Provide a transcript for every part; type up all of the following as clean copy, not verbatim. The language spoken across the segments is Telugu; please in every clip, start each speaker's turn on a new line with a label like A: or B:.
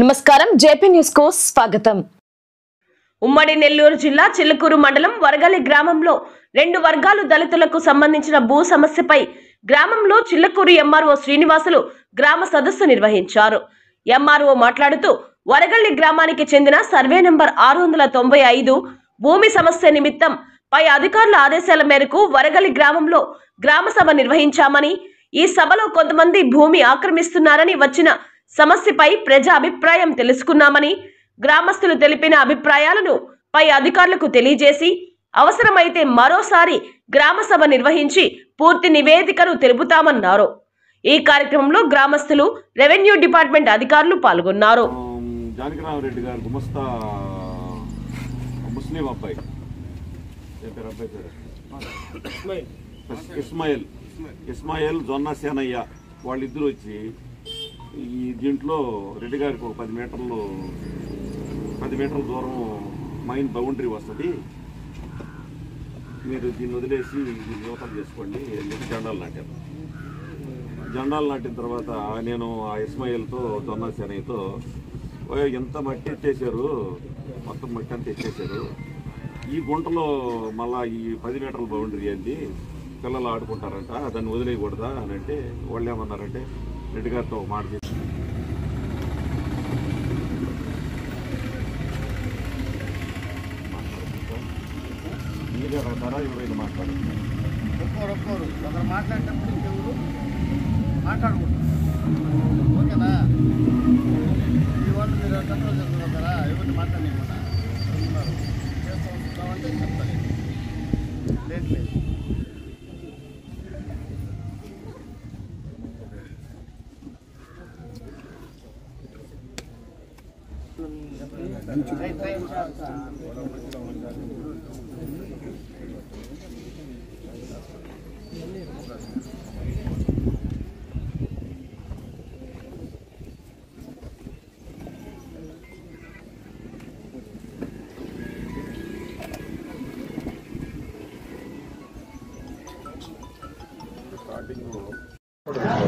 A: నమస్కారం జేపీ న్యూస్ కు స్వాగతం.
B: ఉమ్మడి నెల్లూరు జిల్లా చిల్లకూరు మండలం వరగలి గ్రామంలో రెండు వర్గాలు దళితులకు సంబంధించిన భూ సమస్యపై గ్రామంలో చిల్లకూరు ఎంఆర్ఓ శ్రీనివాసులు గ్రామ సదస్సు నిర్వహించారు. ఎంఆర్ఓ మాట్లాడుతూ వరగలి గ్రామానికి చెందిన సర్వే నంబర్ 695 భూమి సమస్య నిమిత్తం పై అధికారుల ఆదేశాల మేరకు వరగలి గ్రామంలో గ్రామ సభ నిర్వహించామని, ఈ సభలో కొంతమంది భూమి ఆక్రమిస్తున్నారని వచ్చిన సమస్యపై ప్రజా అభిప్రాయం తెలుసుకున్నామని, గ్రామస్తులు తెలిపిన అభిప్రాయాలను పై అధికారులకు తెలియజేసి అవసరమైతే మరోసారి గ్రామ సభ నిర్వహించి పూర్తి నివేదికను తెలుపుతామన్నారు. ఈ కార్యక్రమంలో గ్రామస్తులు, రెవెన్యూ డిపార్ట్మెంట్ అధికారులు పాల్గొన్నారు.
C: జానకిరామరెడ్డి గారు గుమస్తా ముస్లిం అబ్బాయి ఇస్మాయిల్ జొన్న సేనయ్య వాళ్ళిద్దరు వచ్చి ఈ దీంట్లో రెడ్డి గారికి ఒక 10 మీటర్ల దూరం మైన్ బౌండరీ వస్తుంది, మీరు దీన్ని వదిలేసి దీన్ని యువతలు చేసుకోండి అని జెండాలు నాటిన తర్వాత నేను ఆ ఇస్మాయిల్తో జొన్న సేనయ్యతో ఎంత మట్టి ఎత్తేసారు, మొత్తం మట్టి అంతా ఎత్తేసారు, ఈ గుంటలో మళ్ళీ ఈ 10 మీటర్ల బౌండరీ అంది, పిల్లలు ఆడుకుంటారంట, దాన్ని వదిలేయకూడదా అని అంటే వాళ్ళు ఏమన్నారంటే రెడ్డి గారితో ఒక మాట చేసి ఎవరైనా మాట్లాడుతున్నారు
D: ఒకరు మాట్లాడేటప్పుడు ఇంకెవరు మాట్లాడుకుంటారు. ఓకేనా? ఈ వాళ్ళు మీరు కంట్రోల్ చేసుకుంటారా? ఎవరిని మాట్లాడలేకుండా చేస్తామంటే చెప్తాను. లేదు రైట్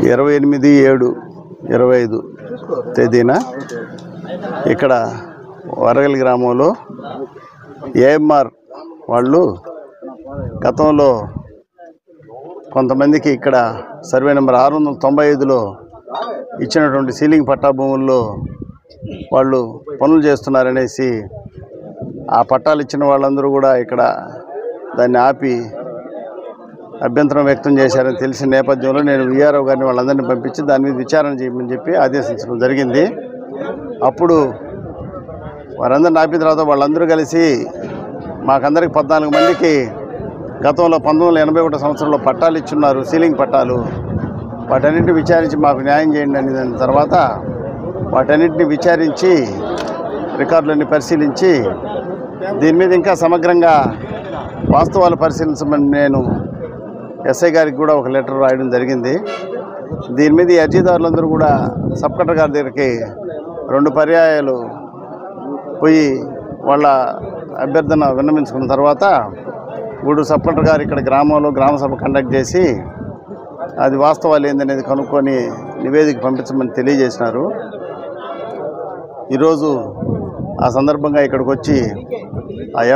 E: 28/7/25 తేదీన ఇక్కడ వరగలి గ్రామంలో ఏఎంఆర్ వాళ్ళు గతంలో కొంతమందికి ఇక్కడ సర్వే నెంబర్ 695లో ఇచ్చినటువంటి సీలింగ్ పట్టా భూముల్లో వాళ్ళు పనులు చేస్తున్నారనేసి ఆ పట్టాలు ఇచ్చిన వాళ్ళందరూ కూడా ఇక్కడ దాన్ని ఆపి అభ్యంతరం వ్యక్తం చేశారని తెలిసిన నేపథ్యంలో నేను విఆర్ఓ గారిని వాళ్ళందరినీ పంపించి దాని మీద విచారణ చేయమని చెప్పి ఆదేశించడం జరిగింది. అప్పుడు వారందరిని ఆపిన తర్వాత వాళ్ళందరూ కలిసి మాకందరికి 14 మందికి గతంలో 1981 సంవత్సరంలో పట్టాలు ఇచ్చున్నారు, సీలింగ్ పట్టాలు, వాటన్నింటిని విచారించి మాకు న్యాయం చేయండి అని దాని తర్వాత వాటన్నింటిని విచారించి రికార్డులన్నీ పరిశీలించి దీని మీద ఇంకా సమగ్రంగా వాస్తవాలు పరిశీలించమని నేను ఎస్ఐ గారికి కూడా ఒక లెటర్ రాయడం జరిగింది. దీని మీద ఈ అర్జీదారులందరూ కూడా సబ్ కలెక్టర్ గారి దగ్గరికి 2 పర్యాయాలు పోయి వాళ్ళ అభ్యర్థన విన్నవించుకున్న తర్వాత గూడూరు సబ్ కలెక్టర్ గారు ఇక్కడ గ్రామంలో గ్రామ సభ కండక్ట్ చేసి అది వాస్తవాలు ఏందనేది కనుక్కొని నివేదిక పంపించమని తెలియజేసినారు. ఈరోజు ఆ సందర్భంగా ఇక్కడికి వచ్చి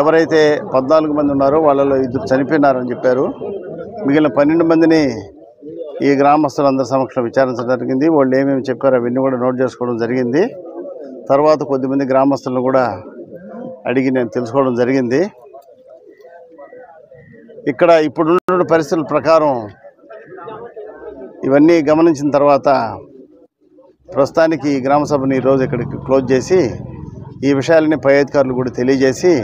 E: ఎవరైతే 14 మంది ఉన్నారో వాళ్ళలో 2 చనిపోయినారని చెప్పారు. మిగిలిన 12 మందిని ఈ గ్రామస్తులందరి సమక్షంలో విచారించడం జరిగింది. వాళ్ళు ఏమేమి చెప్పారో అవన్నీ కూడా నోట్ చేసుకోవడం జరిగింది. తర్వాత కొద్దిమంది గ్రామస్తులను కూడా అడిగి నేను తెలుసుకోవడం జరిగింది. ఇక్కడ ఇప్పుడున్న పరిస్థితుల ప్రకారం ఇవన్నీ గమనించిన తర్వాత ప్రస్తుతానికి ఈ గ్రామ సభని ఈరోజు ఇక్కడికి క్లోజ్ చేసి ఈ విషయాలని పై అధికారులు కూడా తెలియజేసి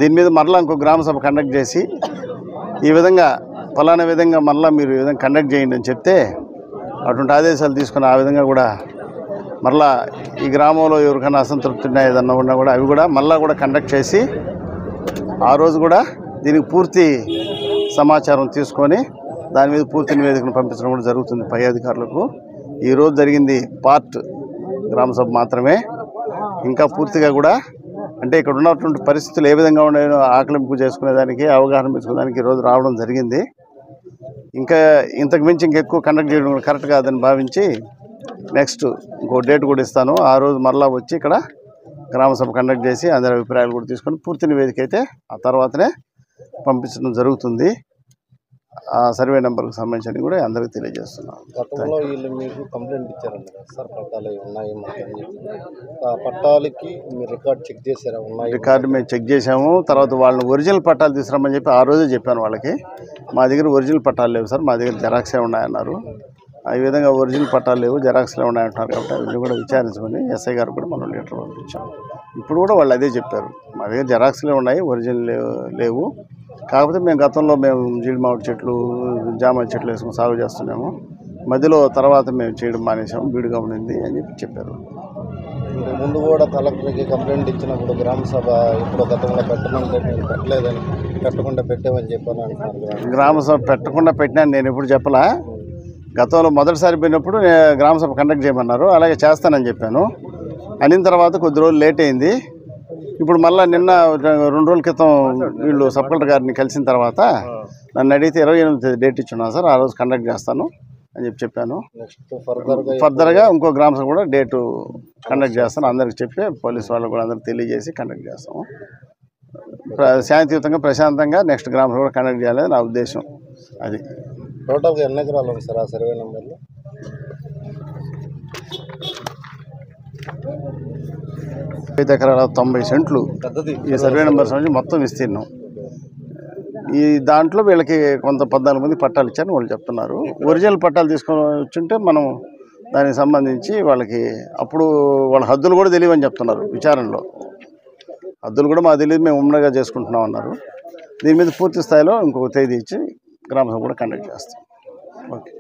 E: దీని మీద మరలా ఇంకో గ్రామ సభ కండక్ట్ చేసి ఈ విధంగా ఫలానా విధంగా మరలా మీరు ఈ విధంగా కండక్ట్ చేయండి అని చెప్తే అటువంటి ఆదేశాలు తీసుకుని ఆ విధంగా కూడా మరలా ఈ గ్రామంలో ఎవరికైనా అసంతృప్తి ఉన్నాయి ఏదన్నా ఉన్నా కూడా అవి కూడా మరలా కూడా కండక్ట్ చేసి ఆ రోజు కూడా దీనికి పూర్తి సమాచారం తీసుకొని దాని మీద పూర్తి నివేదికను పంపించడం కూడా జరుగుతుంది పై అధికారులకు. ఈరోజు జరిగింది పార్ట్ గ్రామ సభ మాత్రమే. ఇంకా పూర్తిగా కూడా అంటే ఇక్కడ ఉన్నటువంటి పరిస్థితులు ఏ విధంగా ఉన్నాయో ఆకలింపు చేసుకునేదానికి, అవగాహన పెంచుకోవడానికి ఈరోజు రావడం జరిగింది. ఇంకా ఇంతకు మించి ఇంకెక్కువ కండక్ట్ చేయడం కరెక్ట్ కాదని భావించి నెక్స్ట్ ఇంకో డేట్ కూడా ఇస్తాను. ఆ రోజు మరలా వచ్చి ఇక్కడ గ్రామసభ కండక్ట్ చేసి అందరి అభిప్రాయాలు కూడా తీసుకొని పూర్తి నివేదిక అయితే ఆ తర్వాతనే పంపించడం జరుగుతుంది. ఆ సర్వే నెంబర్కి సంబంధించి కూడా అందరికీ తెలియజేస్తున్నాం.
D: గతంలో వీళ్ళు మీకు కంప్లైంట్ ఇచ్చారండి సార్, పట్టాలు ఉన్నాయి ఆ పట్టాలకి మీరు రికార్డ్ చెక్ చేశారా? ఉన్నాయి.
E: రికార్డు మేము చెక్ చేసాము. తర్వాత వాళ్ళని ఒరిజినల్ పట్టాలు తీసుకురమ్మని చెప్పి ఆ రోజే చెప్పాను వాళ్ళకి. మా దగ్గర ఒరిజినల్ పట్టాలు లేవు సార్, మా దగ్గర జెరాక్సే ఉన్నాయన్నారు. ఈ విధంగా ఒరిజినల్ పట్టాలు లేవు, జెరాక్స్లే ఉన్నాయంటున్నారు. కాబట్టి అవి కూడా విచారించమని ఎస్ఐ గారు కూడా మనం లెటర్ పంపించాం. ఇప్పుడు కూడా వాళ్ళు అదే చెప్పారు, మా దగ్గర జెరాక్స్లే ఉన్నాయి, ఒరిజినల్ లేవు. కాకపోతే మేము గతంలో జీడి మామిడి చెట్లు, జామ చెట్లు వేసుకుని సాగు చేస్తున్నాము. మధ్యలో తర్వాత మేము చేయడం మానేసాము, బీడుగా ఉండింది అని చెప్పారు.
D: ముందు కూడా కలెక్టర్కి కంప్లైంట్ ఇచ్చినప్పుడు గ్రామసభ ఇప్పుడు గతంలో పెట్టమంటే మీరు పెట్టలేదని, పెట్టకుండా పెట్టామని చెప్పని అంటున్నారు.
E: గ్రామసభ పెట్టకుండా పెట్టినా నేను ఎప్పుడు చెప్పలా. గతంలో మొదటిసారి పోయినప్పుడు గ్రామసభ కండక్ట్ చేయమన్నారు, అలాగే చేస్తానని చెప్పాను. అయిన తర్వాత కొద్ది రోజులు లేట్ అయింది. ఇప్పుడు మళ్ళీ నిన్న 2 రోజుల క్రితం వీళ్ళు సబ్ కలెక్టర్ గారిని కలిసిన తర్వాత నన్ను అడిగితే 28 డేట్ ఇచ్చున్నాను సార్, ఆ రోజు కండక్ట్ చేస్తాను అని చెప్పాను. ఫర్దర్గా ఇంకో గ్రామసభ కూడా డేటు కండక్ట్ చేస్తాను, అందరికి చెప్పి పోలీసు వాళ్ళకు కూడా అందరికి తెలియజేసి కండక్ట్ చేస్తాము. శాంతియుతంగా ప్రశాంతంగా నెక్స్ట్ గ్రామసభ కూడా కండక్ట్ చేయాలని నా ఉద్దేశం. అది
D: టోటల్గా ఎన్ని ఎకరాలు ఉంది సార్ ఆ సర్వే నెంబర్లో?
E: 5 ఎకరాల 90 సెంట్లు ఈ సర్వే నెంబర్ సంబంధించి మొత్తం విస్తీర్ణం. ఈ దాంట్లో వీళ్ళకి కొంత 14 మంది పట్టాలు ఇచ్చారని వాళ్ళు చెప్తున్నారు. ఒరిజినల్ పట్టాలు తీసుకొని వచ్చుంటే మనం దానికి సంబంధించి వాళ్ళకి అప్పుడు వాళ్ళ హద్దులు కూడా తెలియవని చెప్తున్నారు విచారణలో. హద్దులు కూడా మాకు తెలియదు, మేము ఉమ్మడిగా చేసుకుంటున్నాం అన్నారు. దీని మీద పూర్తి స్థాయిలో ఇంకొక తేదీ ఇచ్చి గ్రామసభ కూడా కండక్ట్ చేస్తాం. ఓకే.